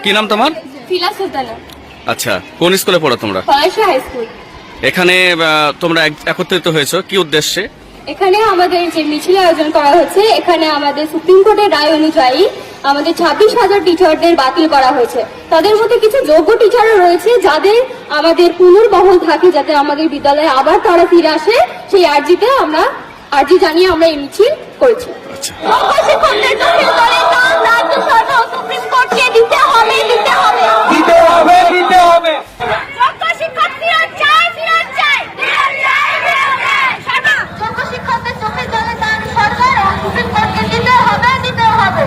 কি নাম তোমার? ফিলা সুলতানা। আচ্ছা, কোন স্কুলে পড়ো তোমরা? Palasha high school. এখানে তোমরা একত্রিত হয়েছো কি উদ্দেশ্যে? এখানে আমাদের যে মিছিল আয়োজন করা হচ্ছে, এখানে আমাদের সুপ্রিম কোর্টের রায় অনুযায়ী আমাদের 26,000 টিচারদের বাতিল করা হয়েছে। তাদের মধ্যে কিছু যোগ্য টিচারও রয়েছে যাদের আমাদের পুনর্বহাল থাকে, যাতে আমাদের বিদ্যালয়ে আবার তারা ফিরে আসে। সেই আর্জি জানিয়ে আমরা এই মিছিল করেছি। শিক্ষকদের দখল করে কাজ রাজ্য সরকার ও সুপ্রিম কোর্টকে দিতে হবে, দিতে হবে, দিতে হবে, দিতে হবে। যোগ্য শিক্ষক ফিরত চাই, ফিরত চাই, ফিরত চাই, ফিরত চাই। যোগ্য শিক্ষকদের চোখের জলে কাজ সরকার ও সুপ্রিম কোর্টকে দিতে হবে, দিতে হবে।